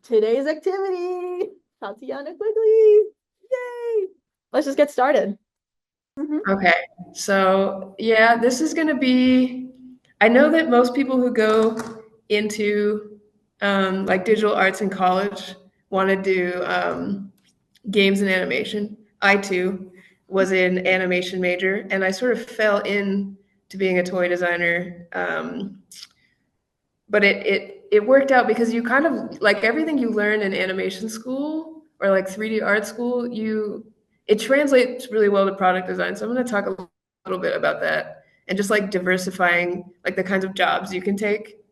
Today's activity, Tatiana Quigley. Yay! Let's just get started. Mhm. Okay, so yeah, this is going to be. I know that most people who go into like digital arts in college want to do games and animation. I too was an animation major, and I sort of fell in to being a toy designer. But it worked out because you kind of like everything you learn in animation school or like 3D art school, it translates really well to product design. So I'm going to talk a little bit about that and just like diversifying like the kinds of jobs you can take.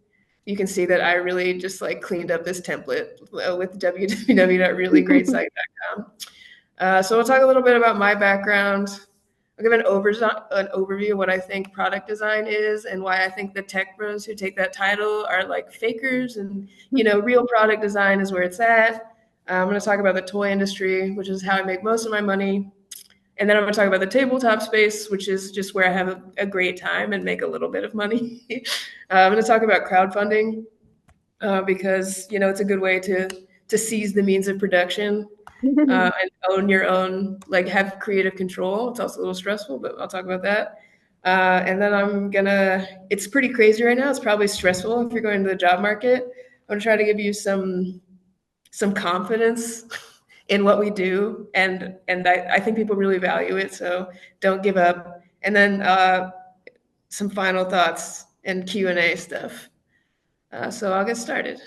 You can see that I really just like cleaned up this template with www.reallyGreatSite.com. So we'll talk a little bit about my background. I'll give an overview of what I think product design is and why I think the tech bros who take that title are like fakers and, real product design is where it's at. I'm going to talk about the toy industry, which is how I make most of my money. And then I'm going to talk about the tabletop space, which is just where I have a great time and make a little bit of money. I'm going to talk about crowdfunding because, it's a good way to seize the means of production and own your own, like have creative control. It's also a little stressful, but I'll talk about that. And then it's pretty crazy right now. It's probably stressful if you're going to the job market. I'm gonna try to give you some confidence in what we do, and I think people really value it. So don't give up. And then some final thoughts and Q&A stuff. So I'll get started.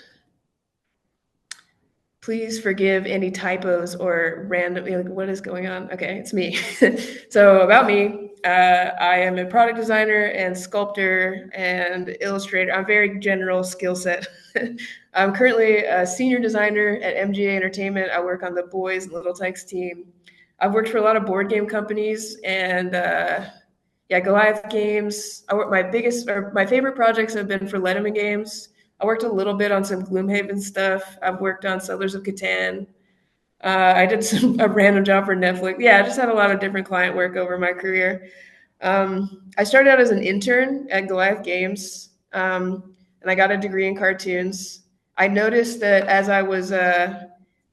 Please forgive any typos or random, like, what is going on? Okay, it's me. So about me, I am a product designer and sculptor and illustrator. I'm very general skill set. I'm currently a senior designer at MGA Entertainment. I work on the Boys and Little Tykes team. I've worked for a lot of board game companies and yeah, Goliath games. My favorite projects have been for Letterman games. I worked a little bit on some Gloomhaven stuff. I've worked on Settlers of Catan. I did a random job for Netflix. Yeah, I just had a lot of different client work over my career. I started out as an intern at Goliath Games, and I got a degree in cartoons. I noticed that as I was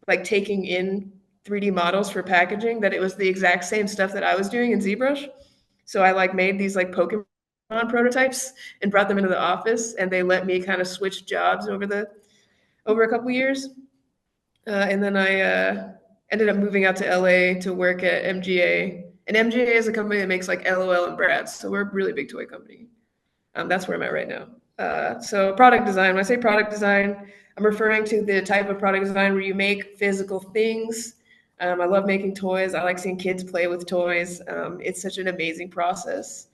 like taking in 3D models for packaging, that it was the exact same stuff that I was doing in ZBrush. So I like made these like Pokemon prototypes and brought them into the office, and they let me kind of switch jobs over a couple years. And then I ended up moving out to LA to work at MGA. And MGA is a company that makes like LOL and Bratz, so we're a really big toy company. That's where I'm at right now. So product design. When I say product design, I'm referring to the type of product design where you make physical things. I love making toys. I like seeing kids play with toys. It's such an amazing process.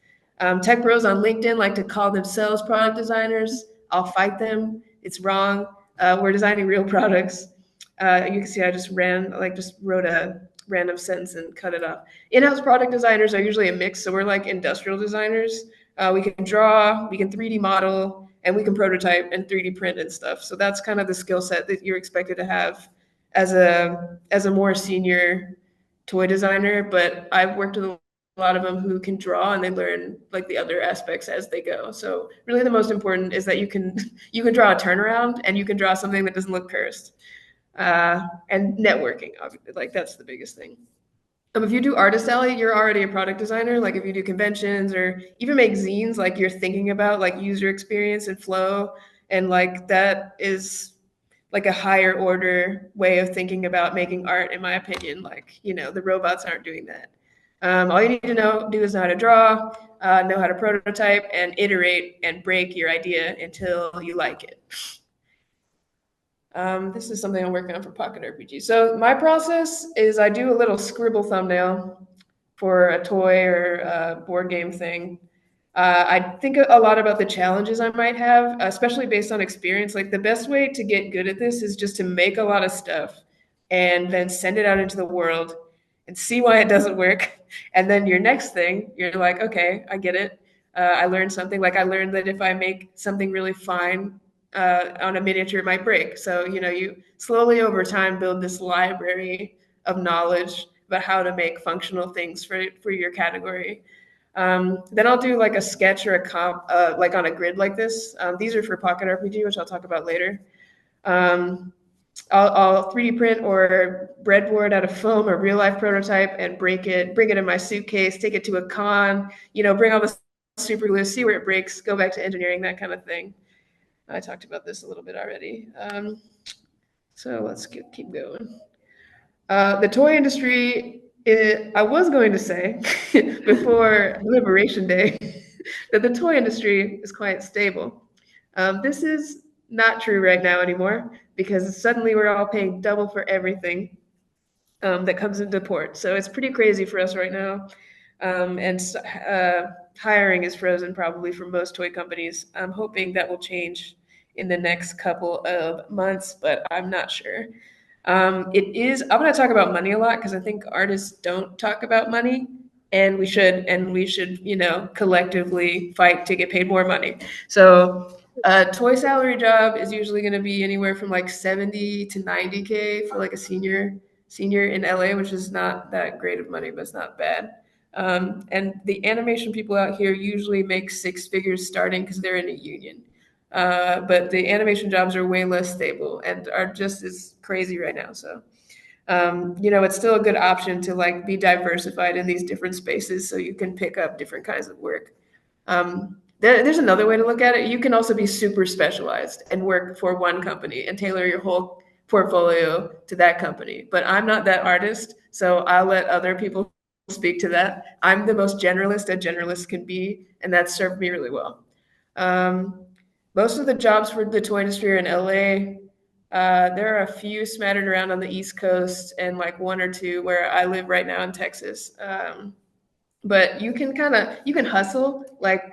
Tech bros on LinkedIn like to call themselves product designers. I'll fight them. It's wrong. We're designing real products. You can see I just wrote a random sentence and cut it off. In-house product designers are usually a mix, so we're like industrial designers. We can draw, we can 3D model, and we can prototype and 3D print and stuff. So that's kind of the skill set that you're expected to have as a more senior toy designer. But I've worked with a lot of them who can draw and they learn like the other aspects as they go. So really the most important is that you can draw a turnaround and you can draw something that doesn't look cursed. And networking, obviously, like that's the biggest thing. If you do Artist Alley, you're already a product designer. Like if you do conventions or even make zines, like you're thinking about like user experience and flow, and like that is like a higher order way of thinking about making art, in my opinion. Like the robots aren't doing that. All you need to do is know how to draw, know how to prototype, and iterate and break your idea until you like it. This is something I'm working on for Pocket RPG. So my process is I do a little scribble thumbnail for a toy or a board game thing. I think a lot about the challenges I might have, especially based on experience. Like the best way to get good at this is just to make a lot of stuff and then send it out into the world and see why it doesn't work. And then your next thing, you're like, okay, I get it. I learned something. Like I learned that if I make something really fine on a miniature, it might break. So, you slowly over time build this library of knowledge about how to make functional things for your category. Then I'll do like a sketch or a comp, like on a grid like this. These are for Pocket RPG, which I'll talk about later. I'll 3D print or breadboard out of foam a real life prototype and bring it in my suitcase, take it to a con, bring all the super glue, see where it breaks, go back to engineering, that kind of thing. I talked about this a little bit already. So let's keep going. The toy industry, I was going to say before Liberation Day that the toy industry is quite stable. This is not true right now anymore because suddenly we're all paying double for everything that comes into port. So it's pretty crazy for us right now. And hiring is frozen probably for most toy companies. I'm hoping that will change in the next couple of months, but I'm not sure. I'm going to talk about money a lot because I think artists don't talk about money, and we should, collectively fight to get paid more money. So a toy salary job is usually going to be anywhere from like 70 to 90K for like a senior in LA, which is not that great of money, but it's not bad. And the animation people out here usually make six figures starting because they're in a union. But the animation jobs are way less stable and are just as crazy right now. So, it's still a good option to like be diversified in these different spaces so you can pick up different kinds of work. There's another way to look at it. You can also be super specialized and work for one company and tailor your whole portfolio to that company. But I'm not that artist, so I'll let other people speak to that. I'm the most generalist a generalist can be, and that's served me really well. Most of the jobs for the toy industry are in LA. There are a few smattered around on the East Coast and like one or two where I live right now in Texas. But you can hustle, like,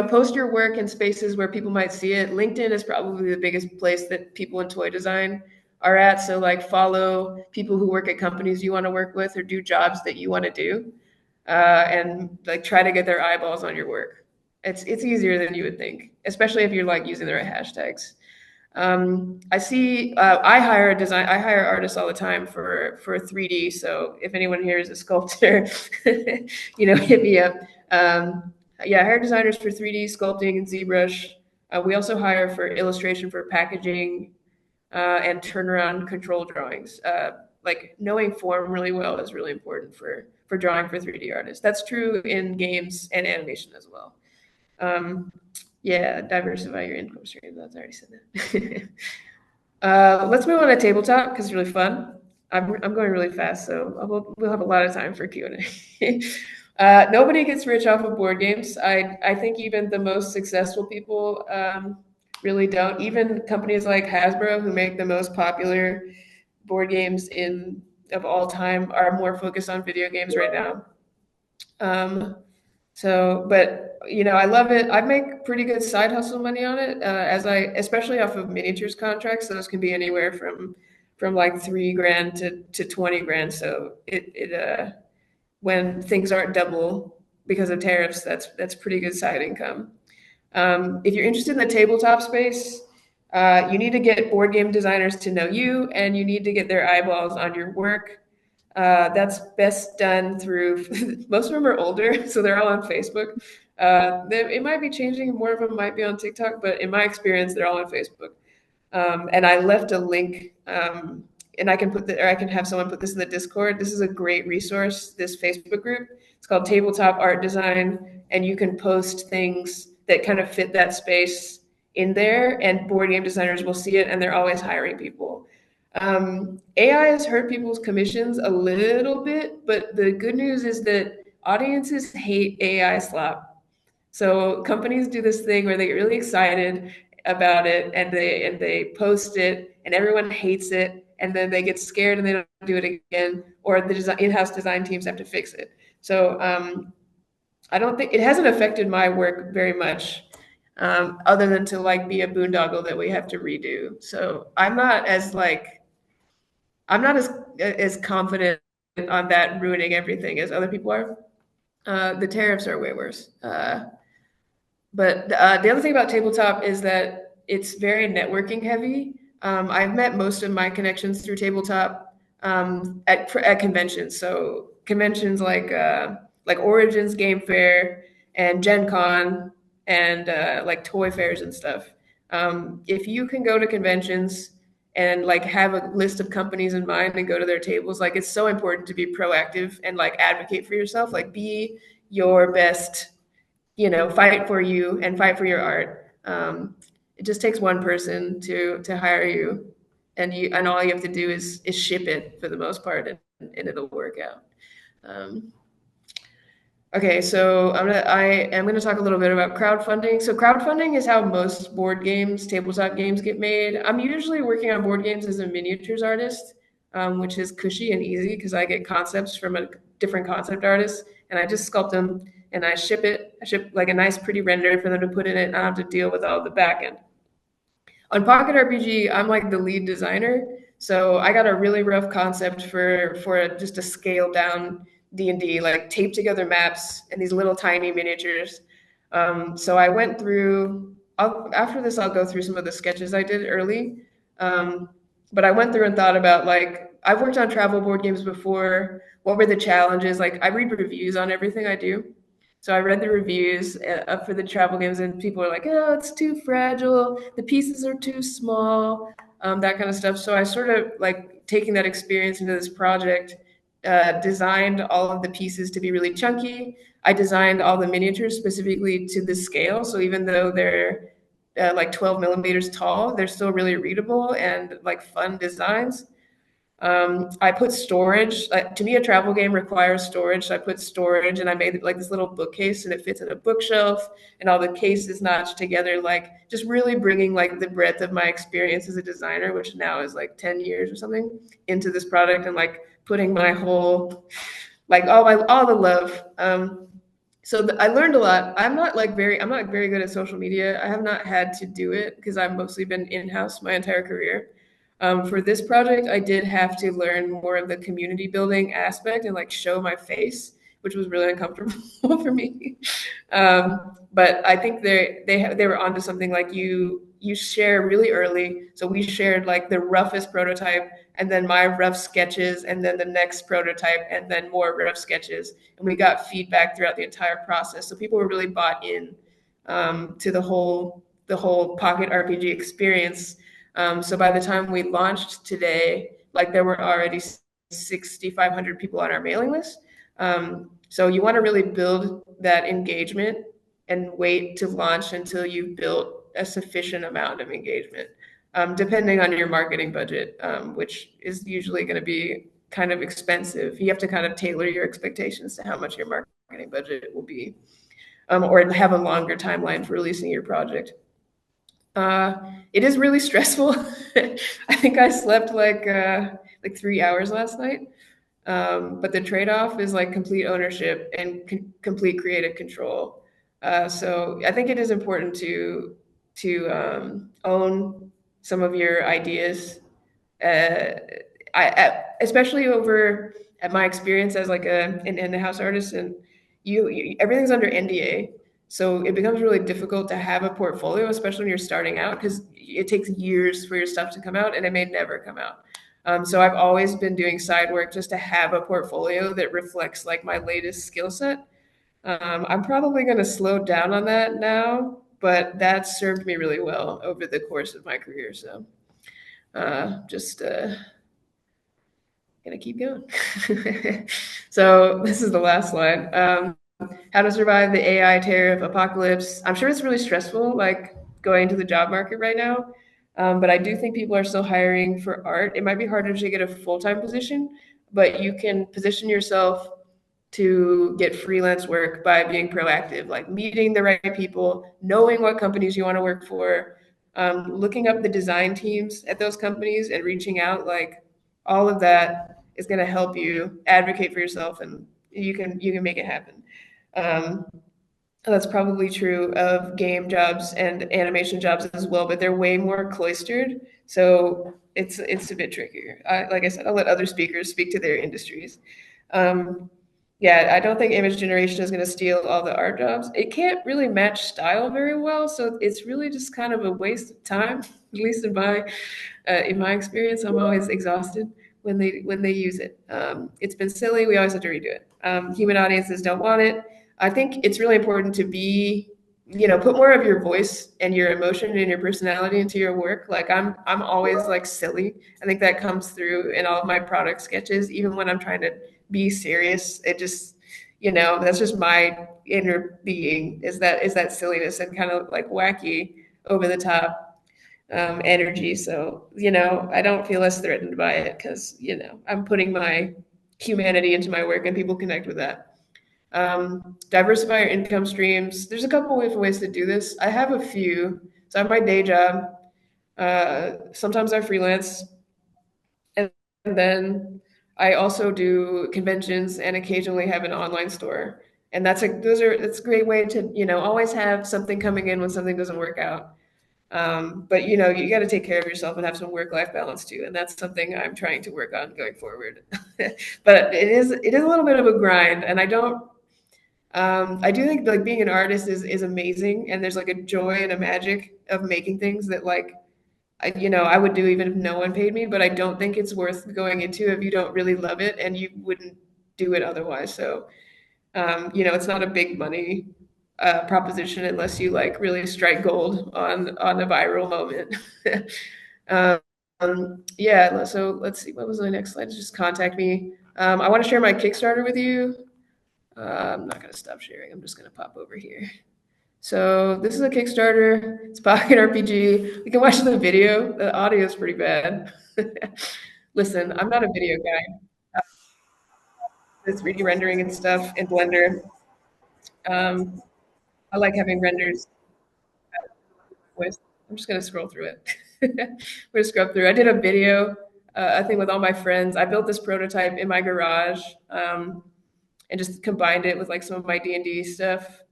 post your work in spaces where people might see it. LinkedIn is probably the biggest place that people in toy design are at. So like follow people who work at companies you want to work with or do jobs that you want to do, and like try to get their eyeballs on your work. It's easier than you would think, especially if you're like using the right hashtags. I hire artists all the time for 3D. So if anyone here is a sculptor, hit me up. Yeah, I hire designers for 3D sculpting and ZBrush. We also hire for illustration for packaging, and turnaround control drawings. Like knowing form really well is really important for drawing for 3D artists. That's true in games and animation as well. Yeah, diversify your income stream. That's already said that. Let's move on to tabletop because it's really fun. I'm going really fast, so we'll have a lot of time for Q&A. Nobody gets rich off of board games. I think even the most successful people really don't. Even companies like Hasbro, who make the most popular board games of all time, are more focused on video games right now. But I love it. I make pretty good side hustle money on it, especially off of miniatures contracts. Those can be anywhere from like $3,000 to 20 grand. So when things aren't double because of tariffs, that's pretty good side income. If you're interested in the tabletop space, you need to get board game designers to know you, and you need to get their eyeballs on your work. That's best done through, most of them are older, so they're all on Facebook. It might be changing, more of them might be on TikTok, but in my experience, they're all on Facebook. And I left a link, and I can have someone put this in the Discord. This is a great resource, this Facebook group. It's called Tabletop Art Design, and you can post things that kind of fit that space in there, and board game designers will see it, and they're always hiring people. AI has hurt people's commissions a little bit, but the good news is that audiences hate AI slop. So companies do this thing where they get really excited about it and they post it and everyone hates it, and then they get scared and they don't do it again, or the in-house design teams have to fix it. So I don't think it hasn't affected my work very much, other than to like be a boondoggle that we have to redo. So I'm not as confident on that ruining everything as other people are. The tariffs are way worse. But the other thing about tabletop is that it's very networking heavy. I've met most of my connections through tabletop, at conventions. So conventions like Origins Game Fair and Gen Con and like toy fairs and stuff. If you can go to conventions and like have a list of companies in mind and go to their tables, like it's so important to be proactive and like advocate for yourself, like be your best, fight for you and fight for your art. It just takes one person to hire you, and all you have to do is ship it for the most part, and it'll work out. Um, Okay, so I am gonna talk a little bit about crowdfunding. So crowdfunding is how most board games, tabletop games get made. I'm usually working on board games as a miniatures artist, which is cushy and easy because I get concepts from a different concept artist and I just sculpt them and I ship it. I ship like a nice pretty render for them to put in it. And I don't have to deal with all the back end. On Pocket RPG, I'm like the lead designer, so I got a really rough concept for just a scaled down D&D, like taped together maps and these little tiny miniatures. So I went through. After this, I'll go through some of the sketches I did early. Um, but I went through and thought about like I've worked on travel board games before. What were the challenges? Like I read reviews on everything I do. So I read the reviews for the travel games, and people were like, "Oh, it's too fragile. The pieces are too small." That kind of stuff. So I sort of like taking that experience into this project, designed all of the pieces to be really chunky. I designed all the miniatures specifically to the scale. So even though they're like 12 millimeters tall, they're still really readable and like fun designs. I put storage. To me, a travel game requires storage. So I put storage, and I made like this little bookcase, and it fits in a bookshelf, and all the cases notched together, like just really bringing like the breadth of my experience as a designer, which now is like 10 years or something, into this product, and like putting my whole, like all the love. So I learned a lot. I'm not very good at social media. I have not had to do it because I've mostly been in-house my entire career. For this project, I did have to learn more of the community building aspect and like show my face, which was really uncomfortable for me. But I think they were onto something. Like you share really early. So we shared like the roughest prototype, and then my rough sketches, and then the next prototype, and then more rough sketches. And we got feedback throughout the entire process. So people were really bought in to the whole Pocket RPG experience. So by the time we launched today, like there were already 6,500 people on our mailing list. So you want to really build that engagement and wait to launch until you've built a sufficient amount of engagement, depending on your marketing budget, which is usually going to be kind of expensive. You have to kind of tailor your expectations to how much your marketing budget will be, or have a longer timeline for releasing your project. It is really stressful. I think I slept like 3 hours last night. But the trade-off is like complete ownership and complete creative control. So I think it is important to own some of your ideas. Uh, Especially over at my experience as like an in-house artist, and everything's under NDA. So it becomes really difficult to have a portfolio, especially when you're starting out, because it takes years for your stuff to come out, and it may never come out. So I've always been doing side work just to have a portfolio that reflects like my latest skill set. I'm probably going to slow down on that now, but that served me really well over the course of my career. So just gonna keep going. So this is the last slide. How to survive the AI tariff apocalypse. I'm sure it's really stressful, like going to the job market right now. But I do think people are still hiring for art. It might be harder to get a full-time position, but you can position yourself to get freelance work by being proactive, like meeting the right people, knowing what companies you want to work for, looking up the design teams at those companies and reaching out. Like all of that is going to help you advocate for yourself, and you can make it happen. Um, that's probably true of game jobs and animation jobs as well, but they're way more cloistered. So it's a bit trickier. Like I said, I'll let other speakers speak to their industries. Um, yeah, I don't think image generation is going to steal all the art jobs. It can't really match style very well, so it's really just kind of a waste of time. At least in my experience, I'm always exhausted when they use it. It's been silly. We always have to redo it. Human audiences don't want it. I think it's really important to be put more of your voice and your emotion and your personality into your work. Like I'm always like silly. I think that comes through in all of my product sketches, even when I'm trying to be serious. It just, that's just my inner being, is that silliness and kind of like wacky, over the top energy. So, I don't feel as threatened by it because, I'm putting my humanity into my work and people connect with that. Diversify your income streams. There's a couple of ways to do this. I have a few. So I have my day job. Sometimes I freelance, and then I also do conventions and occasionally have an online store. And that's a great way to always have something coming in when something doesn't work out. But you got to take care of yourself and have some work-life balance too, and that's something I'm trying to work on going forward. But it is a little bit of a grind, and I do think like being an artist is amazing, and there's like a joy and a magic of making things that like I would do even if no one paid me, but I don't think it's worth going into if you don't really love it and you wouldn't do it otherwise. So it's not a big money proposition unless you like really strike gold on a viral moment. Yeah, so let's see, what was the next slide? Just contact me. I want to share my Kickstarter with you. I'm not going to stop sharing. I'm just going to pop over here. So this is a Kickstarter. It's Pocket RPG. You can watch the video. The audio is pretty bad. Listen, I'm not a video guy. It's 3D rendering and stuff in Blender. Um, I like having renders with. I'm just gonna scroll through it. We're gonna scrub through. I did a video, I think, with all my friends. I built this prototype in my garage, and just combined it with like some of my D&D stuff.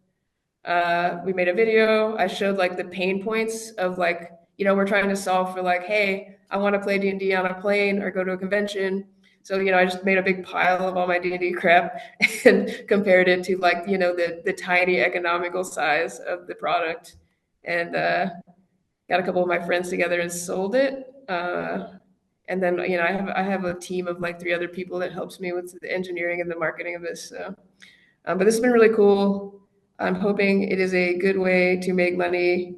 We made a video. I showed like the pain points of like, we're trying to solve for like, hey, I want to play D&D on a plane or go to a convention. So, I just made a big pile of all my D&D crap and compared it to like, the tiny economical size of the product, and got a couple of my friends together and sold it. And then, I have a team of like 3 other people that helps me with the engineering and the marketing of this. So, but this has been really cool. I'm hoping it is a good way to make money.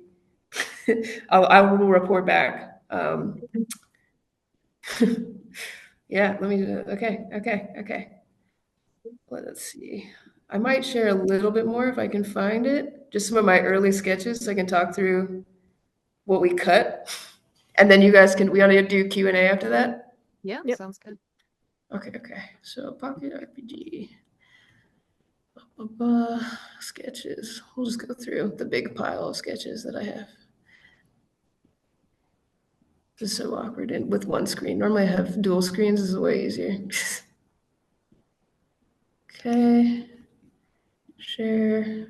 I will report back. Yeah, let me. Okay. Well, let's see. I might share a little bit more if I can find it. Just some of my early sketches, so I can talk through what we cut, and then you guys can. We ought to do Q&A after that. Yeah, Yep. sounds good. Okay. So Pocket RPG. Sketches. We'll just go through the big pile of sketches that I have. This is so awkward and with one screen. Normally I have dual screens. This is way easier. Okay. Share.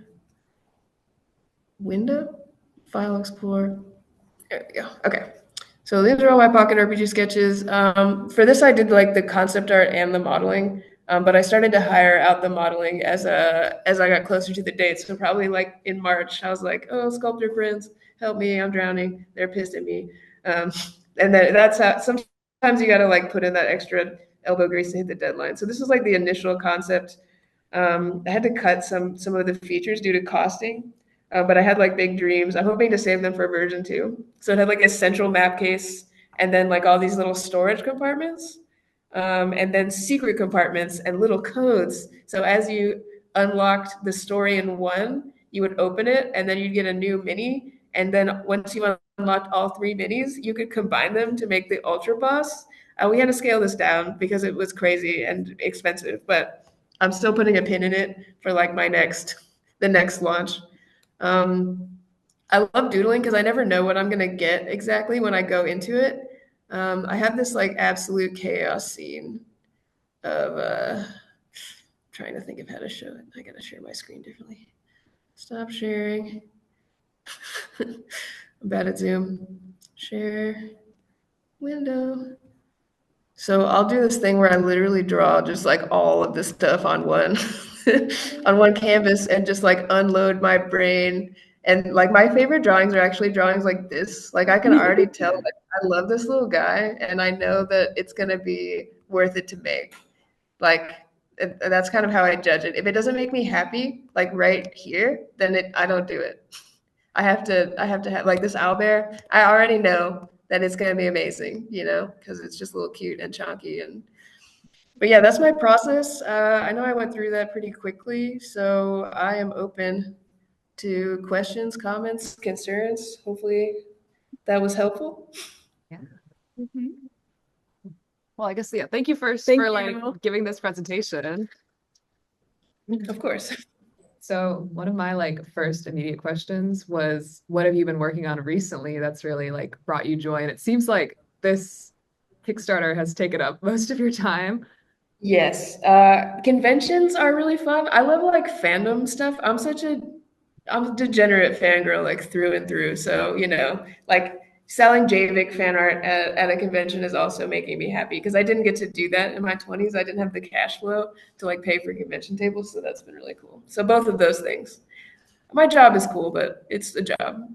Window. File Explorer. There we go. Okay. So these are all my Pocket RPG sketches. For this, I did like the concept art and the modeling, but I started to hire out the modeling as I got closer to the date. So probably like in March, I was like, "Oh, sculptor friends, help me! I'm drowning." They're pissed at me, and then that's how. Sometimes you got to like put in that extra elbow grease to hit the deadline. So this was like the initial concept. I had to cut some of the features due to costing, but I had like big dreams. I'm hoping to save them for version 2. So it had like a central map case and then like all these little storage compartments, and then secret compartments and little codes. So as you unlocked the story in one, you would open it and then you'd get a new mini. And then once you unlocked all 3 minis, you could combine them to make the ultra boss. We had to scale this down because it was crazy and expensive, but I'm still putting a pin in it for like the next launch. I love doodling because I never know what I'm gonna get exactly when I go into it. I have this like absolute chaos scene of trying to think of how to show it. I gotta share my screen differently. Stop sharing. I'm bad at Zoom. Share window. So I'll do this thing where I literally draw just like all of this stuff on one on one canvas and just like unload my brain. And like my favorite drawings are actually drawings like this. Like I can already tell like I love this little guy and I know that it's gonna be worth it to make. Like That's kind of how I judge it. If it doesn't make me happy, like right here, then I don't do it. I have to have like this owlbear. I already know that it's gonna be amazing, because it's just a little cute and chunky. But yeah, that's my process. I know I went through that pretty quickly, so I am open to questions, comments, concerns. Hopefully that was helpful. Yeah. Mhm. Well, I guess, yeah, thank you first Thank for like you. giving this presentation. Of course. So one of my like first immediate questions was, what have you been working on recently that's really like brought you joy? And it seems like this Kickstarter has taken up most of your time. Yes. Conventions are really fun. I love like fandom stuff. I'm a degenerate fangirl like through and through. So, like selling JVIC fan art at a convention is also making me happy because I didn't get to do that in my 20s. I didn't have the cash flow to like pay for convention tables. So that's been really cool. So both of those things. My job is cool, but it's a job.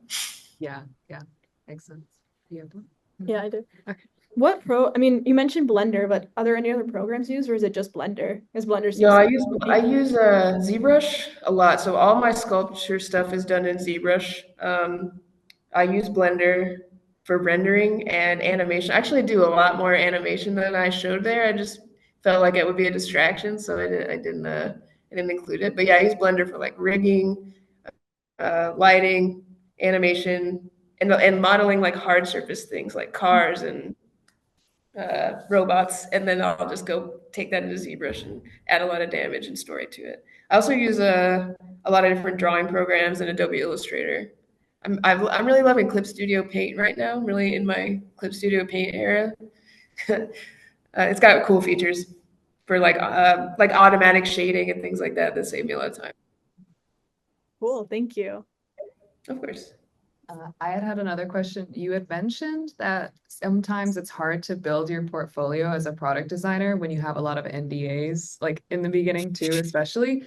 Yeah, yeah, makes sense. Do you have one? Yeah, I do. Okay. I mean, you mentioned Blender, but are there any other programs used, or is it just Blender? Is Blender No, seems I use ZBrush a lot. So all my sculpture stuff is done in ZBrush. I use Blender for rendering and animation. I actually do a lot more animation than I showed there. I just felt like it would be a distraction, so I didn't include it. But yeah, I use Blender for like rigging, lighting, animation, and modeling like hard surface things like cars and robots, and then I'll just go take that into ZBrush and add a lot of damage and story to it. I also use a lot of different drawing programs and Adobe Illustrator. I'm really loving Clip Studio Paint right now. I'm really in my Clip Studio Paint era. It's got cool features for like automatic shading and things like that save me a lot of time. cool. Thank you. Of course. I had another question. You had mentioned that sometimes it's hard to build your portfolio as a product designer when you have a lot of NDAs, like in the beginning too, especially.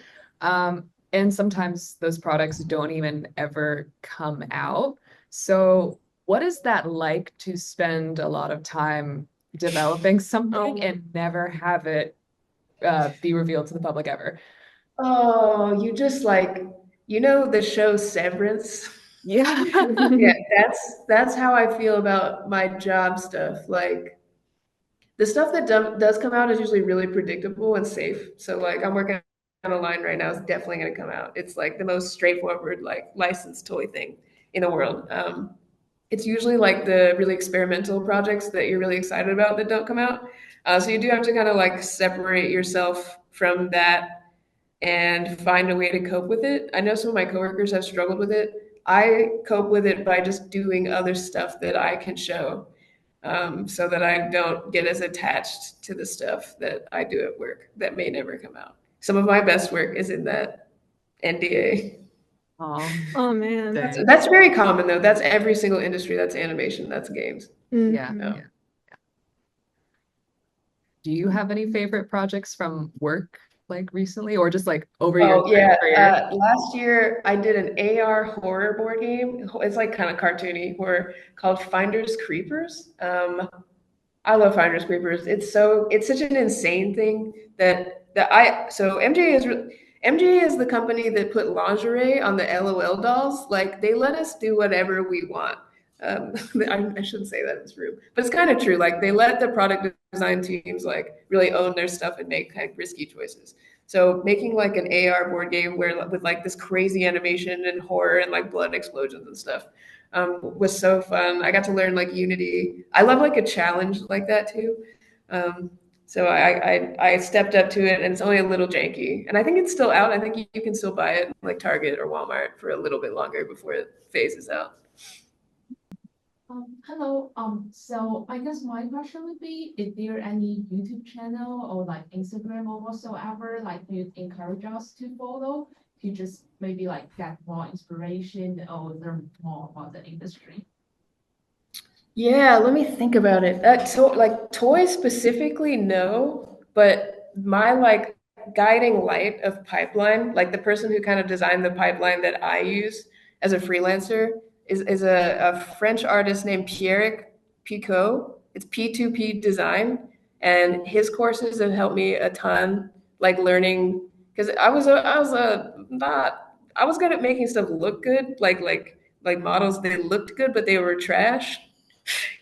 And sometimes those products don't even ever come out. So what is that like to spend a lot of time developing something and never have it be revealed to the public ever? Oh, you just like the show Severance. Yeah. Yeah, that's how I feel about my job stuff. Like the stuff that does come out is usually really predictable and safe. So like I'm working on a line right now. It's definitely going to come out. It's like the most straightforward like licensed toy thing in the world. It's usually like the really experimental projects that you're really excited about that don't come out. So you do have to kind of like separate yourself from that and find a way to cope with it. I know some of my coworkers have struggled with it. I cope with it by just doing other stuff that I can show, so that I don't get as attached to the stuff that I do at work that may never come out. Some of my best work is in that NDA. Oh, Oh man. dang. That's very common though. That's every single industry. That's animation. That's games. Yeah, Mhm. Yeah. yeah. Do you have any favorite projects from work like recently or just like over your Oh entire yeah. career? Last year I did an AR horror board game. It's like kind of cartoony horror called Finders Creepers. I love Finders Creepers. It's such an insane thing that I so MJ is the company that put lingerie on the LOL dolls. Like they let us do whatever we want. I shouldn't say that in this room, but it's kind of true. Like they let the product design teams like really own their stuff and make kind of risky choices. So making like an AR board game where with like this crazy animation and horror and like blood explosions and stuff, was so fun. I got to learn like Unity. I love like a challenge like that too. Um, so I stepped up to it, and it's only a little janky, and I think it's still out. I think you can still buy it like Target or Walmart for a little bit longer before it phases out. Hello. So I guess my question would be, is there any YouTube channel or like Instagram or whatsoever like you'd encourage us to follow to just maybe like get more inspiration or learn more about the industry? Yeah, let me think about it. Like toys specifically, no, but my like guiding light of pipeline, like the person who kind of designed the pipeline that I use as a freelancer, is a French artist named Pierre Picot. It's P2P Design, and his courses have helped me a ton like learning, because I was good at making stuff look good, like models, they looked good, but they were trash.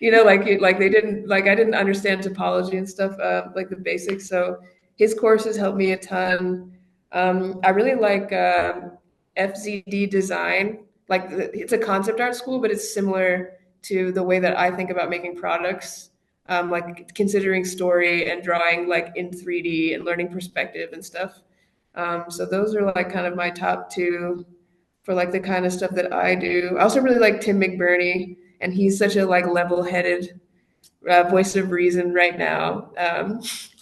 Like they didn't, like I didn't understand topology and stuff, like the basics. So his courses helped me a ton. I really like FZD design. Like it's a concept art school, but it's similar to the way that I think about making products. Like considering story and drawing like in 3D and learning perspective and stuff. So those are like kind of my top two for like the kind of stuff that I do. I also really like Tim McBurney, and he's such a like level-headed voice of reason right now. I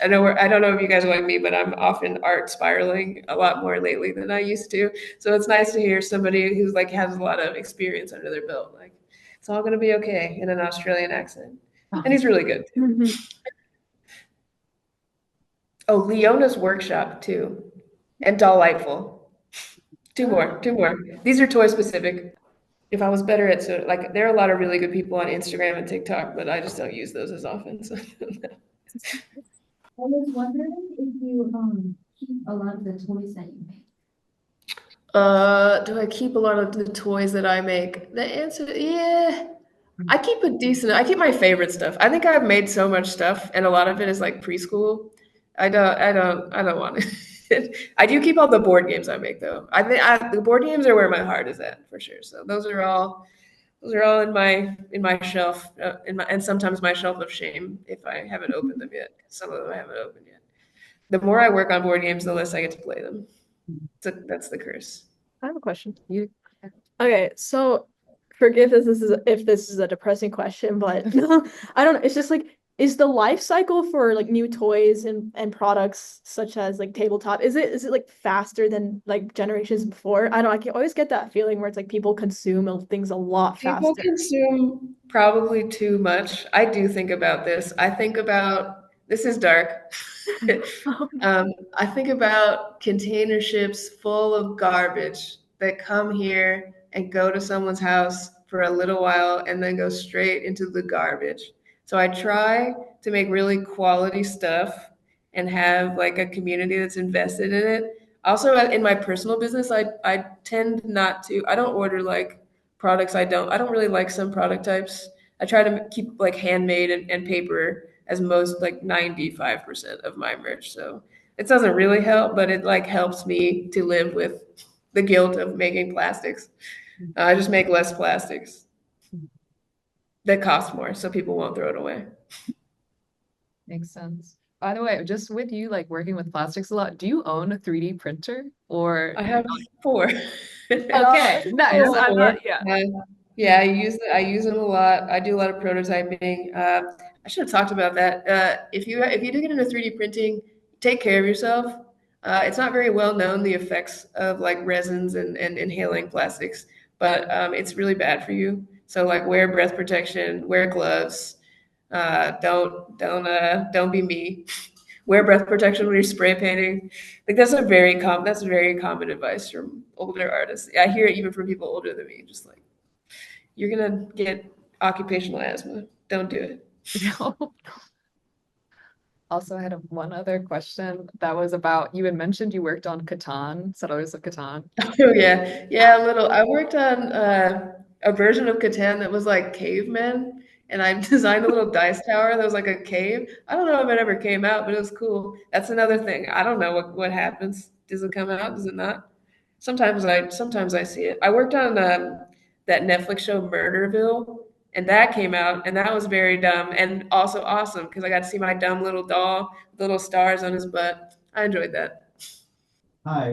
don't know if you guys are like me, but I'm often art spiraling a lot more lately than I used to. So it's nice to hear somebody who's like has a lot of experience under their belt. Like it's all gonna be okay in an Australian accent, and he's really good. Mhm. Oh, Leona's workshop too, and Dollightful. Two more. These are toy specific. If I was better at, so like there are a lot of really good people on Instagram and TikTok, but I just don't use those as often. So I was wondering if you keep a lot of the toys that you make. do I keep a lot of the toys that I make? The answer, yeah. I keep my favorite stuff. I think I've made so much stuff, and a lot of it is like preschool. I don't want it. I do keep all the board games I make though. The board games are where my heart is at for sure. So those are all in my shelf, and sometimes my shelf of shame if I haven't opened them yet. Some of them I haven't opened yet. The more I work on board games, the less I get to play them. So that's the curse. I have a question. Okay, so forgive if this is a depressing question, but I don't know. It's just like, is the life cycle for like new toys and products such as like tabletop, is it like faster than like generations before? I don't know, I can always get that feeling where it's like people consume things a lot People faster. consume probably too much. I do think about this. I think about this is dark. I think about container ships full of garbage that come here and go to someone's house for a little while and then go straight into the garbage. So I try to make really quality stuff and have like a community that's invested in it. Also, in my personal business, I tend not to, I don't order like products I don't really like some product types. I try to keep like handmade and paper as most like 95% of my merch. So it doesn't really help, but it like helps me to live with the guilt of making plastics. I just make less plastics that cost more, so people won't throw it away. Makes sense. By the way, just with you like working with plastics a lot, do you own a 3D printer or I have 4. okay, nice. I'm not, yeah. Yeah, I use them a lot. I do a lot of prototyping. I should have talked about that. If you do get into 3D printing, take care of yourself. It's not very well known the effects of like resins and inhaling plastics, but it's really bad for you. So like wear breath protection, wear gloves. Don't be me. Wear breath protection when you're spray painting. Like that's very common advice from older artists. I hear it even from people older than me. Just like you're gonna get occupational asthma. Don't do it. Also, I had one other question that was about you had mentioned you worked on Catan, Settlers of Catan. Oh yeah, a little. I worked on a version of Catan that was like cavemen, and I designed a little dice tower that was like a cave. I don't know if it ever came out, but it was cool. That's another thing. I don't know what happens. Does it come out? Does it not? Sometimes I see it. I worked on that Netflix show Murderville, and that came out, and that was very dumb and also awesome because I got to see my dumb little doll with little stars on his butt. I enjoyed that. Hi, I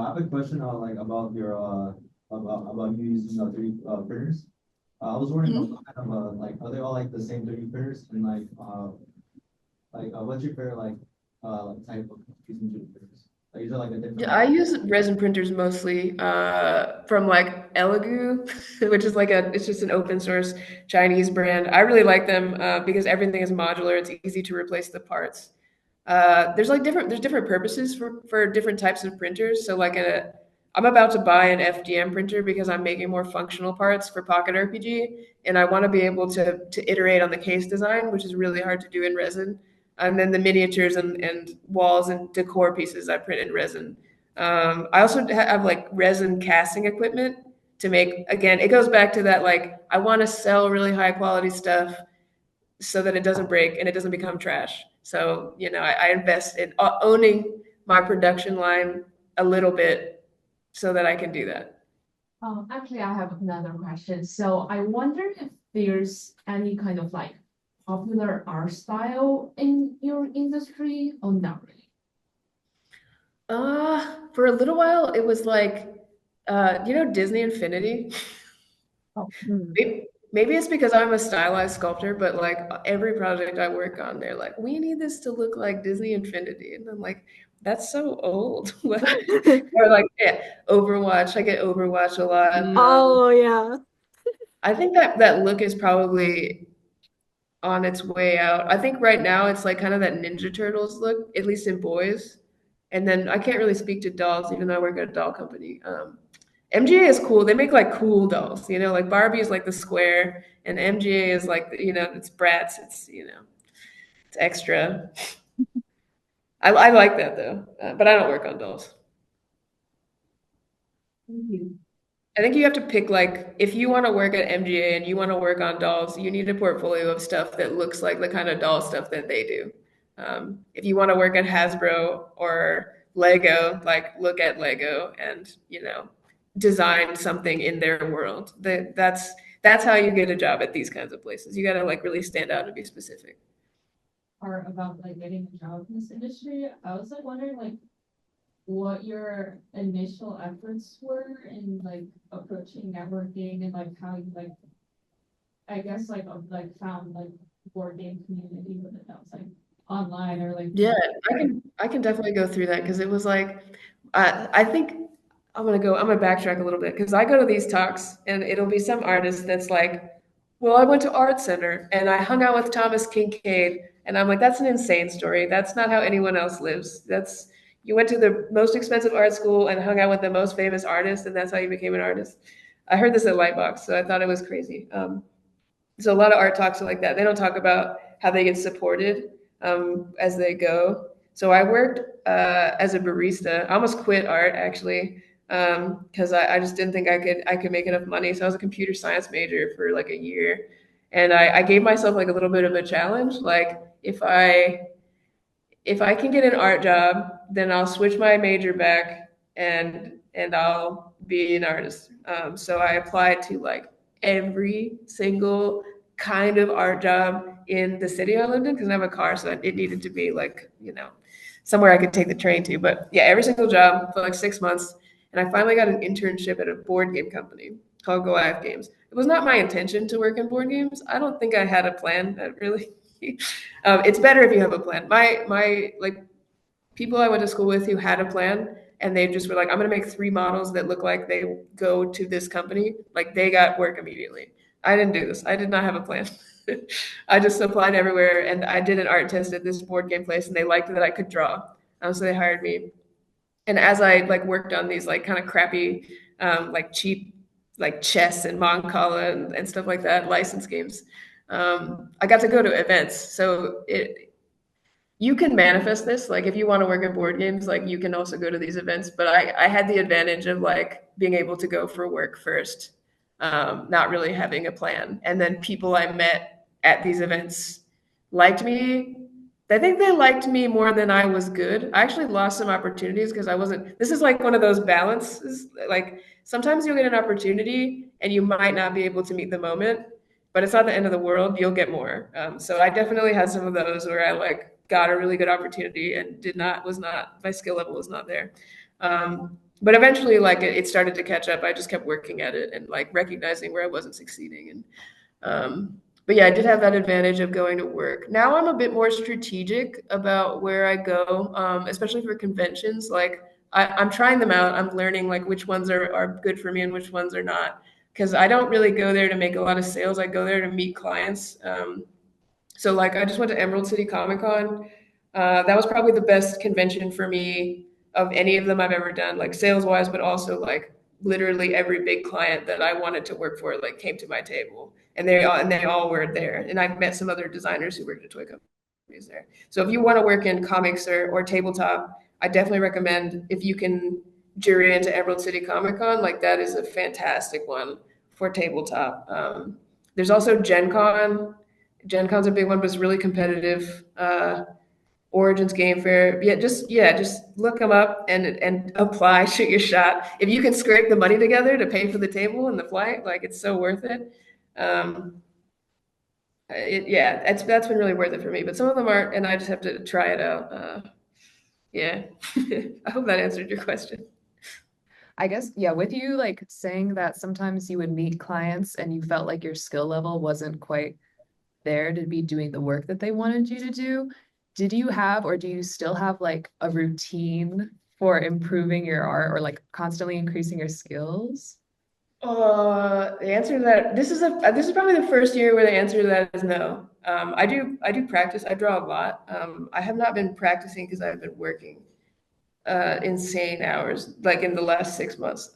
have a question like about your about you using 3D printers. I was wondering what kind of like are they all like the same 3D printers and what's your favorite like type of using 3D printers? Like is there like a different Yeah, I use resin printers mostly from like Elegoo, which is it's just an open source Chinese brand. I really like them because everything is modular. It's easy to replace the parts. There's different purposes for different types of printers. So I'm about to buy an FDM printer because I'm making more functional parts for Pocket RPG, and I want to be able to iterate on the case design, which is really hard to do in resin. And then the miniatures and walls and decor pieces I print in resin. I also have like resin casting equipment to make, again, it goes back to that, like, I want to sell really high quality stuff so that it doesn't break and it doesn't become trash. So, I invest in owning my production line a little bit so that I can do that. Actually, I have another question. So I wonder if there's any kind of like popular art style in your industry or not really. For a little while, it was like, Disney Infinity. Oh. Maybe it's because I'm a stylized sculptor, but like every project I work on, they're like, we need this to look like Disney Infinity. And I'm like, that's so old. Or like, yeah, Overwatch. I get Overwatch a lot. Oh yeah. I think that look is probably on its way out. I think right now it's like kind of that Ninja Turtles look, at least in boys. And then I can't really speak to dolls, even though I work at a doll company. MGA is cool. They make like cool dolls, like Barbie is like the square, and MGA is like, it's Bratz. It's extra. I like that though, but I don't work on dolls. Thank you. I think you have to pick, like, if you want to work at MGA and you want to work on dolls, you need a portfolio of stuff that looks like the kind of doll stuff that they do. If you want to work at Hasbro or Lego, like, look at Lego and, design something in their world. That's how you get a job at these kinds of places. You got to like really stand out and be specific. Or about like getting a job in this industry, I was like wondering like what your initial efforts were in like approaching networking and like how you like I guess like found like board game community, whether that was like online or like Yeah, I can definitely go through that because it was like, I think I'm gonna backtrack a little bit because I go to these talks and it'll be some artist that's like, well, I went to art center and I hung out with Thomas Kincaid, and I'm like, that's an insane story. That's not how anyone else lives. You went to the most expensive art school and hung out with the most famous artist, and that's how you became an artist. I heard this at Lightbox, so I thought it was crazy. So a lot of art talks are like that. They don't talk about how they get supported as they go. So I worked as a barista. I almost quit art actually because I just didn't think I could make enough money. So I was a computer science major for like a year, and I gave myself like a little bit of a challenge. Like if I can get an art job, then I'll switch my major back and I'll be an artist. So I applied to like every single kind of art job in the city I lived in because I have a car, so it needed to be like, somewhere I could take the train to. But yeah, every single job for like 6 months. And I finally got an internship at a board game company called Goliath Games. It was not my intention to work in board games. I don't think I had a plan that really. It's better if you have a plan. My like people I went to school with who had a plan and they just were like, I'm gonna make 3 models that look like they go to this company. Like they got work immediately. I didn't do this. I did not have a plan. I just applied everywhere and I did an art test at this board game place and they liked that I could draw. So they hired me. And as I like worked on these like kind of crappy, like cheap, like chess and Mancala and stuff like that, license games, I got to go to events. So you can manifest this. Like if you want to work at board games, like you can also go to these events. But I had the advantage of like being able to go for work first, not really having a plan. And then people I met at these events liked me. I think they liked me more than I was good. I actually lost some opportunities because I wasn't. This is like one of those balances. Like sometimes you'll get an opportunity and you might not be able to meet the moment, but it's not the end of the world. You'll get more. So I definitely had some of those where I like got a really good opportunity and my skill level was not there. But eventually like it started to catch up. I just kept working at it and like recognizing where I wasn't succeeding. And but yeah, I did have that advantage of going to work. Now I'm a bit more strategic about where I go, especially for conventions. Like I'm trying them out. I'm learning like which ones are good for me and which ones are not. Because I don't really go there to make a lot of sales. I go there to meet clients. So like I just went to Emerald City Comic Con. That was probably the best convention for me of any of them I've ever done, like sales wise, but also like literally every big client that I wanted to work for like came to my table, and they all were there. And I've met some other designers who worked at toy companies. there. So if you want to work in comics or tabletop, I definitely recommend if you can jury into Emerald City Comic Con, like that is a fantastic one for tabletop. There's also Gen Con. Gen Con's a big one, but it's really competitive. Origins Game Fair. Just look them up and apply, shoot your shot. If you can scrape the money together to pay for the table and the flight, like it's so worth it. That's been really worth it for me. But some of them aren't, and I just have to try it out. Yeah, I hope that answered your question. I guess, yeah, with you like saying that sometimes you would meet clients and you felt like your skill level wasn't quite there to be doing the work that they wanted you to do. Did you have, or do you still have like a routine for improving your art or like constantly increasing your skills? The answer to that, this is probably the first year where the answer to that is no. I do practice. I draw a lot. I have not been practicing because I've been working insane hours, like in the last 6 months.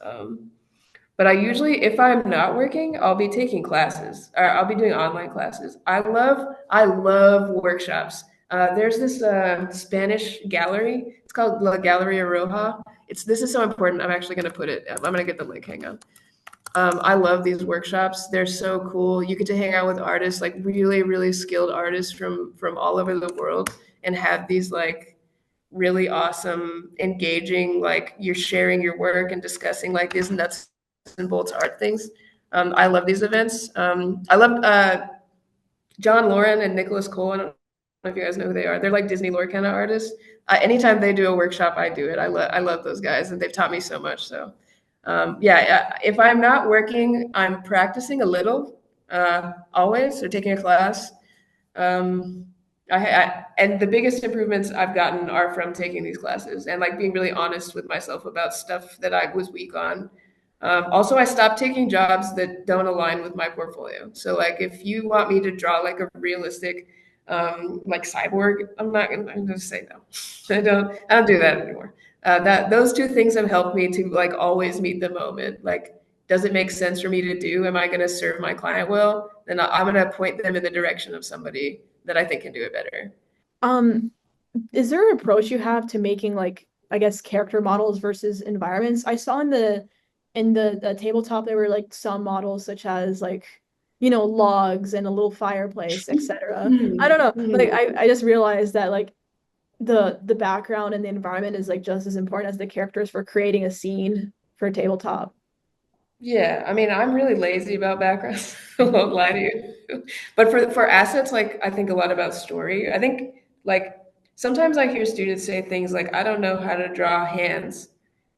But I usually, if I'm not working, I'll be taking classes or I'll be doing online classes. I love workshops. There's this Spanish gallery. It's called La Galleria Roja. This is so important. I'm actually going to put it. I'm going to get the link. Hang on. I love these workshops. They're so cool. You get to hang out with artists, like really, really skilled artists from all over the world, and have these like really awesome, engaging, like you're sharing your work and discussing like these nuts and bolts art things. I love these events. I love John Lauren and Nicholas Cole. I don't know if you guys know who they are. They're like Disney lore kind of artists. Anytime they do a workshop, I do it. I love those guys, and they've taught me so much. So if I'm not working, I'm practicing a little, always, or taking a class. Um, and the biggest improvements I've gotten are from taking these classes and like being really honest with myself about stuff that I was weak on. Also, I stopped taking jobs that don't align with my portfolio. So, like, if you want me to draw like a realistic, like cyborg, I'm gonna say no. I don't do that anymore. That those two things have helped me to like always meet the moment. Like, does it make sense for me to do? Am I going to serve my client well? Then I'm going to point them in the direction of somebody that I think can do it better. Um, is there an approach you have to making like, I guess, character models versus environments? I saw in the tabletop there were like some models such as like, logs and a little fireplace, etc. I don't know. Like I just realized that like the background and the environment is like just as important as the characters for creating a scene for tabletop. Yeah, I mean, I'm really lazy about backgrounds. I won't lie to you. But for assets, like I think a lot about story. I think like sometimes I hear students say things like, "I don't know how to draw hands,"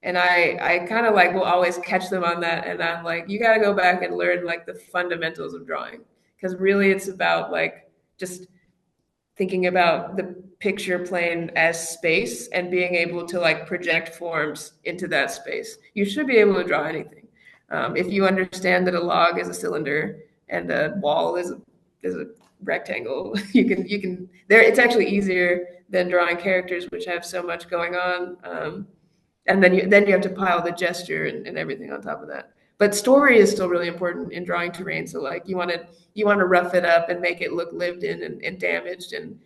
and I kind of like will always catch them on that, and I'm like, "You got to go back and learn like the fundamentals of drawing," because really it's about like just thinking about the picture plane as space and being able to like project forms into that space. You should be able to draw anything. If you understand that a log is a cylinder and a wall is a rectangle, you can there. It's actually easier than drawing characters, which have so much going on. And then you have to pile the gesture and everything on top of that. But story is still really important in drawing terrain. So like you want to rough it up and make it look lived in and damaged. And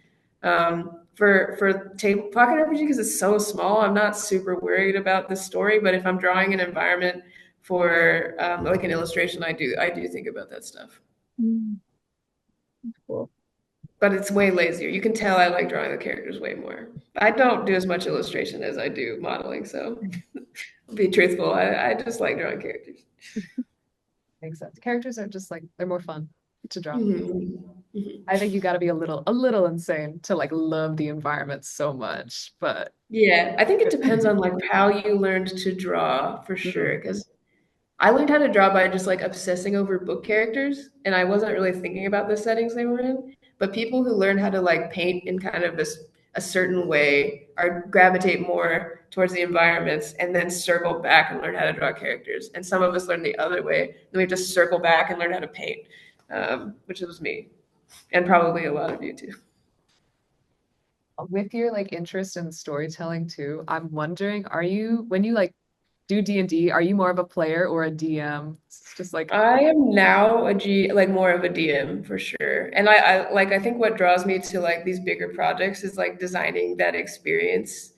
for table pocket RPG, because it's so small, I'm not super worried about the story. But if I'm drawing an environment for like an illustration, I do think about that stuff. Mm, cool. But it's way lazier. You can tell I like drawing the characters way more. I don't do as much illustration as I do modeling, so I'll be truthful. I just like drawing characters. Makes sense. Characters are just like they're more fun to draw. Mhm. Mhm. I think you got to be a little insane to like love the environment so much, but Yeah, I think it depends on like how you learned to draw for sure. Because I learned how to draw by just like obsessing over book characters, and I wasn't really thinking about the settings they were in. But people who learn how to like paint in kind of a certain way are gravitate more towards the environments and then circle back and learn how to draw characters. And some of us learn the other way. Then we just circle back and learn how to paint, which was me, and probably a lot of you too. with your like interest in storytelling too, I'm wondering, are you when you like do D&D, are you more of a player or a DM? It's just like, I am now like more of a DM for sure. And I think what draws me to like these bigger projects is like designing that experience.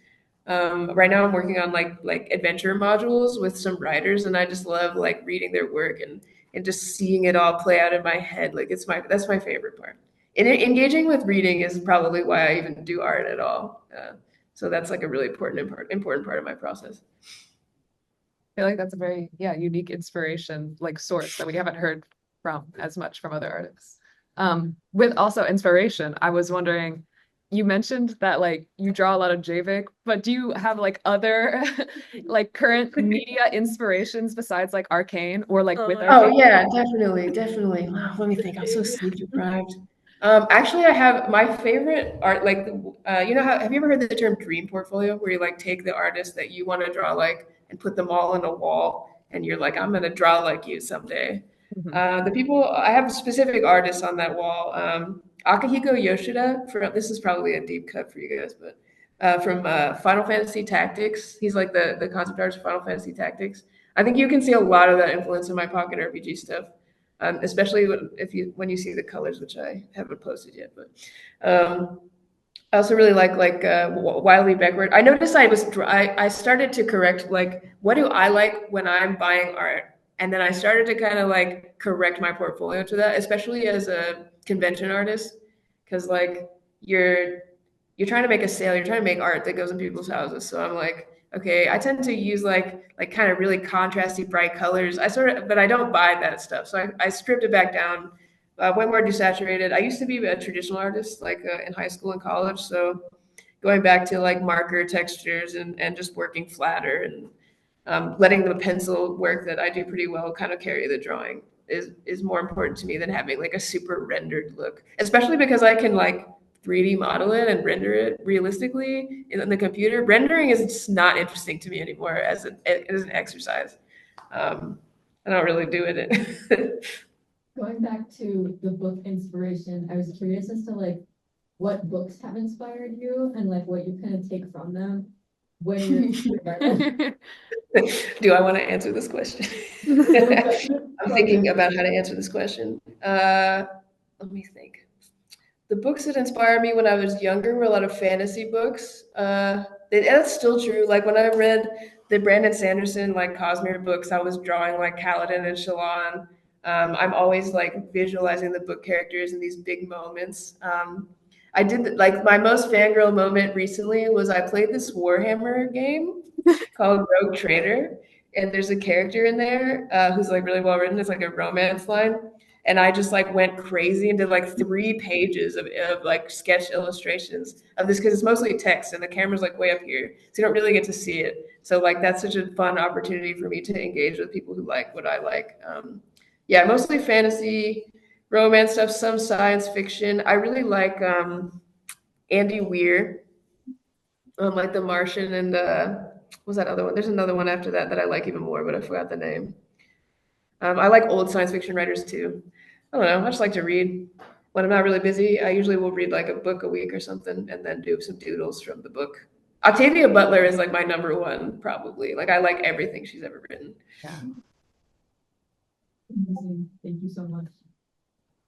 Right now I'm working on like adventure modules with some writers, and I just love like reading their work and just seeing it all play out in my head. Like that's my favorite part. And engaging with reading is probably why I even do art at all. So that's like a really important part of my process. I feel like that's a very, yeah, unique inspiration, like source that we haven't heard from as much from other artists. With also inspiration, I was wondering, you mentioned that like you draw a lot of JVic, but do you have like other like current media inspirations besides like Arcane or like with Oh Arcane? yeah, definitely. Wow, let me think. I'm so sleep deprived. Actually, I have my favorite art. Like, you know how have you ever heard the term dream portfolio, where you like take the artist that you want to draw like and put them all on a wall, and you're like, I'm gonna draw like you someday. Mhm. The people I have specific artists on that wall. Akihiko Yoshida. For this is probably a deep cut for you guys, but from Final Fantasy Tactics, he's like the concept artist for Final Fantasy Tactics. I think you can see a lot of that influence in my pocket RPG stuff, especially when you see the colors, which I haven't posted yet. But I also really like Wiley Beckward. I noticed I started to correct like what do I like when I'm buying art, and then I started to kind of like correct my portfolio to that, especially as a convention artist, because like you're you're trying to make a sale, you're trying to make art that goes in people's houses. So I'm like, okay, I tend to use like kind of really contrasty bright colors. But I don't buy that stuff. So I stripped it back down, way more desaturated. I used to be a traditional artist, like in high school and college. So going back to like marker textures and just working flatter and letting the pencil work that I do pretty well kind of carry the drawing is more important to me than having like a super rendered look, especially because I can like 3D model it and render it realistically in the computer. Rendering is just not interesting to me anymore as an exercise. I don't really do it. Going back to the book inspiration, I was curious as to like what books have inspired you and like what you kind of take from them when you're Do I want to answer this question? I'm thinking about how to answer this question. Let me think. The books that inspired me when I was younger were a lot of fantasy books. That's still true. Like when I read the Brandon Sanderson like Cosmere books, I was drawing like Kaladin and Shallan. I'm always like visualizing the book characters in these big moments. I did like my most fangirl moment recently was I played this Warhammer game called Rogue Trader, and there's a character in there who's like really well written. It's like a romance line, and I just like went crazy and did like 3 pages of like sketch illustrations of this because it's mostly text and the camera's like way up here, so you don't really get to see it. So like that's such a fun opportunity for me to engage with people who like what I like. Yeah, mostly fantasy, romance stuff, some science fiction. I really like Andy Weir, like The Martian and what was that other one? There's another one after that that I like even more, but I forgot the name. I like old science fiction writers too. I don't know. I just like to read. When I'm not really busy, I usually will read like a book a week or something and then do some doodles from the book. Octavia Butler is like my number one, probably. Like I like everything she's ever written. Yeah. Amazing. Thank you so much.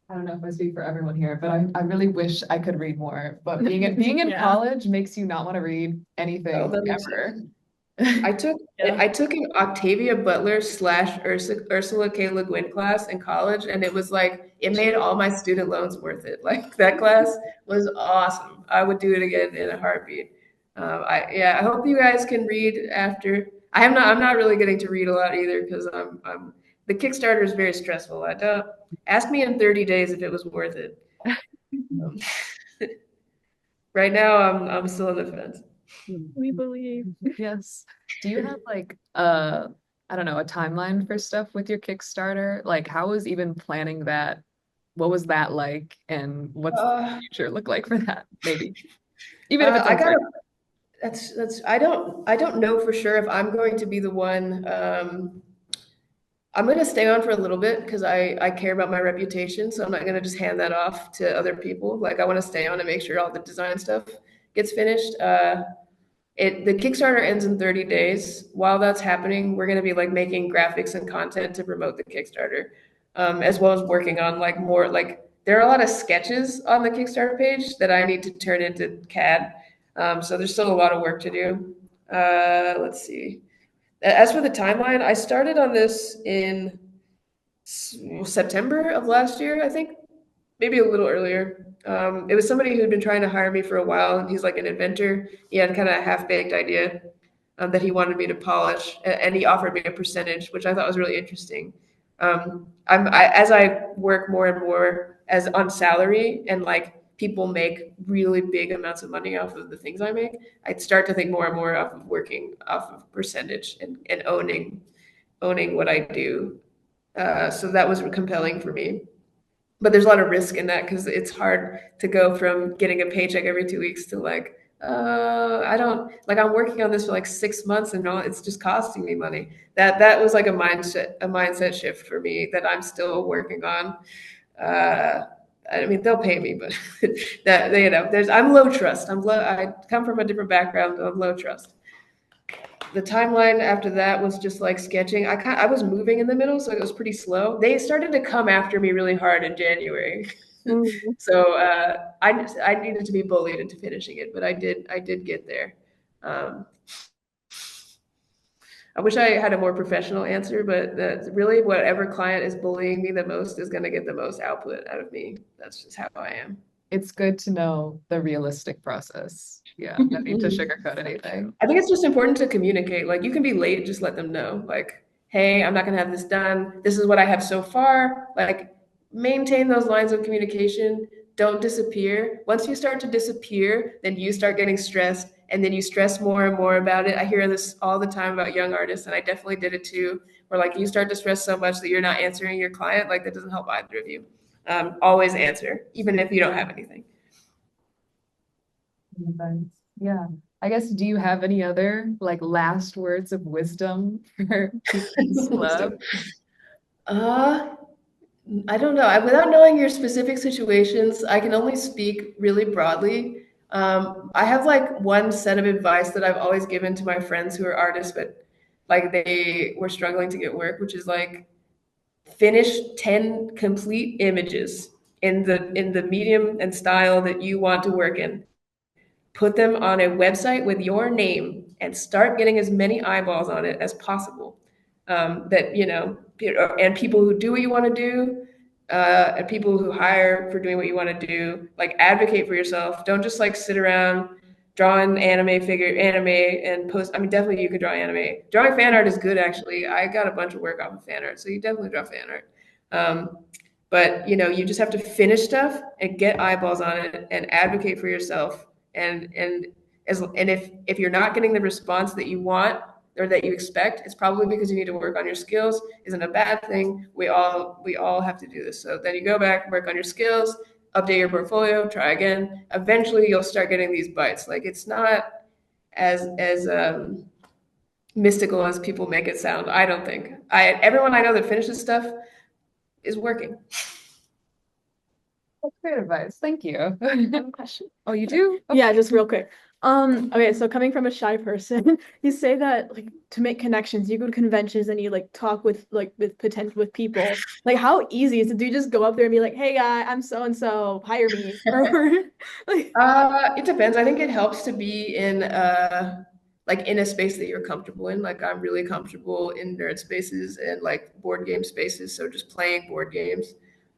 I don't know if I speak for everyone here, but I really wish I could read more. But being in Yeah. college makes you not want to read anything Oh, that makes ever. sense. I took Yeah. I took an Octavia Butler / Ursula K. Le Guin class in college, and it was like it made all my student loans worth it. Like that class was awesome. I would do it again in a heartbeat. I hope you guys can read after. I'm not really getting to read a lot either because I'm the Kickstarter is very stressful. I don't ask me in 30 days if it was worth it. Um, right now I'm still on the fence. We believe. Yes. Do you have like I don't know, a timeline for stuff with your Kickstarter? Like how was even planning that? What was that like? And what's the Uh, future look like for that? Maybe. Even if it's I gotta. uncertain. That's. I don't know for sure if I'm going to be the one. I'm going to stay on for a little bit because I care about my reputation. So I'm not going to just hand that off to other people. Like I want to stay on and make sure all the design stuff gets finished. the Kickstarter ends in 30 days. While that's happening, we're going to be like making graphics and content to promote the Kickstarter, as well as working on like more like there are a lot of sketches on the Kickstarter page that I need to turn into CAD. So there's still a lot of work to do. Let's see. As for the timeline, I started on this in September of last year, I think, maybe a little earlier. It was somebody who'd been trying to hire me for a while, and he's like an inventor. He had kind of a half-baked idea that he wanted me to polish, and he offered me a percentage, which I thought was really interesting. As I work more and more as on salary, and like people make really big amounts of money off of the things I make, I'd start to think more and more off of working off of percentage and owning what I do. So that was compelling for me. But there's a lot of risk in that because it's hard to go from getting a paycheck every 2 weeks to like, I don't like I'm working on this for like 6 months and it's just costing me money. That was like a mindset shift for me that I'm still working on. I mean, they'll pay me, but that I'm low trust. I come from a different background. I'm low trust. The timeline after that was just like sketching. I was moving in the middle, so it was pretty slow. They started to come after me really hard in January. So I needed to be bullied into finishing it, but I did get there. I wish I had a more professional answer, but really whatever client is bullying me the most is going to get the most output out of me. That's just how I am. It's good to know the realistic process. Yeah, no need to sugarcoat anything. I think it's just important to communicate. Like you can be late, just let them know. Like, hey, I'm not going to have this done. This is what I have so far. Like maintain those lines of communication. Don't disappear. Once you start to disappear, then you start getting stressed and then you stress more and more about it. I hear this all the time about young artists, and I definitely did it too, where like you start to stress so much that you're not answering your client. Like that doesn't help either of you. Always answer, even if you don't have anything. Yeah. I guess, do you have any other like last words of wisdom for People's Club? I don't know. Without knowing your specific situations, I can only speak really broadly. I have like one set of advice that I've always given to my friends who are artists, but like they were struggling to get work, which is like finish 10 complete images in the medium and style that you want to work in. Put them on a website with your name and start getting as many eyeballs on it as possible. And people who do what you want to do, and people who hire for doing what you want to do, like advocate for yourself. Don't just like sit around drawing anime and post. I mean, definitely you could draw anime. Drawing fan art is good, actually. I got a bunch of work off of fan art, so you definitely draw fan art. But you just have to finish stuff and get eyeballs on it and advocate for yourself. And if you're not getting the response that you want or that you expect, it's probably because you need to work on your skills. Isn't a bad thing. We all have to do this. So then you go back, work on your skills, update your portfolio, try again. Eventually you'll start getting these bites. Like it's not as mystical as people make it sound. I don't think. Everyone I know that finishes stuff is working. That's great advice. Thank you. I have a question. Oh, you do? Yeah, just real quick. Okay, so coming from a shy person, you say that like to make connections, you go to conventions and you like talk with people. Like how easy is it? Do you just go up there and be like, hey guy, I'm so and so, hire me? Or like it depends. I think it helps to be in a space that you're comfortable in. Like I'm really comfortable in nerd spaces and like board game spaces, so just playing board games.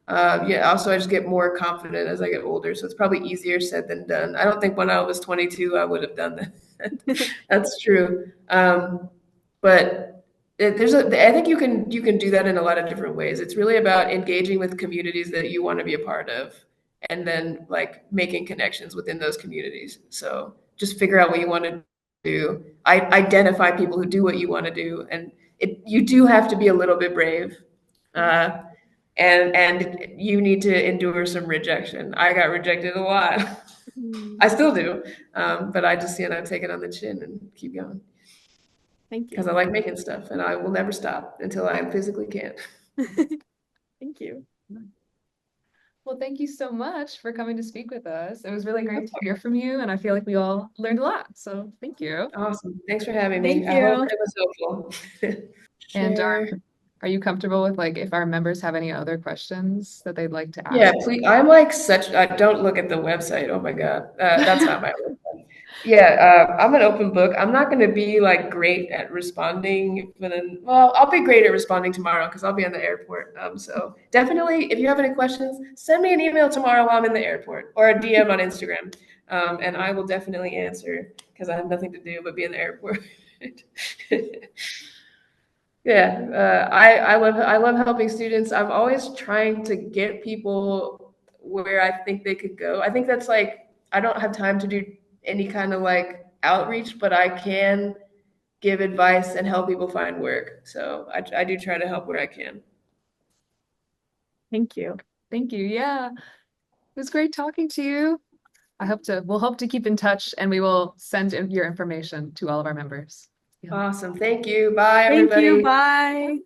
Also, I just get more confident as I get older, so it's probably easier said than done. I don't think when I was 22 I would have done that. That's true. But I think you can do that in a lot of different ways. It's really about engaging with communities that you want to be a part of, and then like making connections within those communities. So just figure out what you want to do. Identify people who do what you want to do, and you do have to be a little bit brave. And you need to endure some rejection. I got rejected a lot. I still do, but I just take it on the chin and keep going. Thank you. Because I like making stuff, and I will never stop until I physically can't. Thank you. Well, thank you so much for coming to speak with us. It was really great to hear from you, and I feel like we all learned a lot. So thank you. Awesome. Thanks for having me. Thank I hope you. it was helpful. And Share. are you comfortable with like if our members have any other questions that they'd like to ask? Yeah, please. I'm like such. Don't look at the website. Oh my God, that's not my website. Yeah, I'm an open book. I'm not going to be like great at responding, but then, well, I'll be great at responding tomorrow because I'll be in the airport. So definitely, if you have any questions, send me an email tomorrow while I'm in the airport or a DM on Instagram, and I will definitely answer because I have nothing to do but be in the airport. Yeah, I love helping students. I'm always trying to get people where I think they could go. I think that's like I don't have time to do any kind of like outreach, but I can give advice and help people find work. So I do try to help where I can. Thank you. Thank you. Yeah, it was great talking to you. We'll hope to keep in touch, and we will send your information to all of our members. Yeah. Awesome. Thank you. Bye, Thank you. everybody. Bye.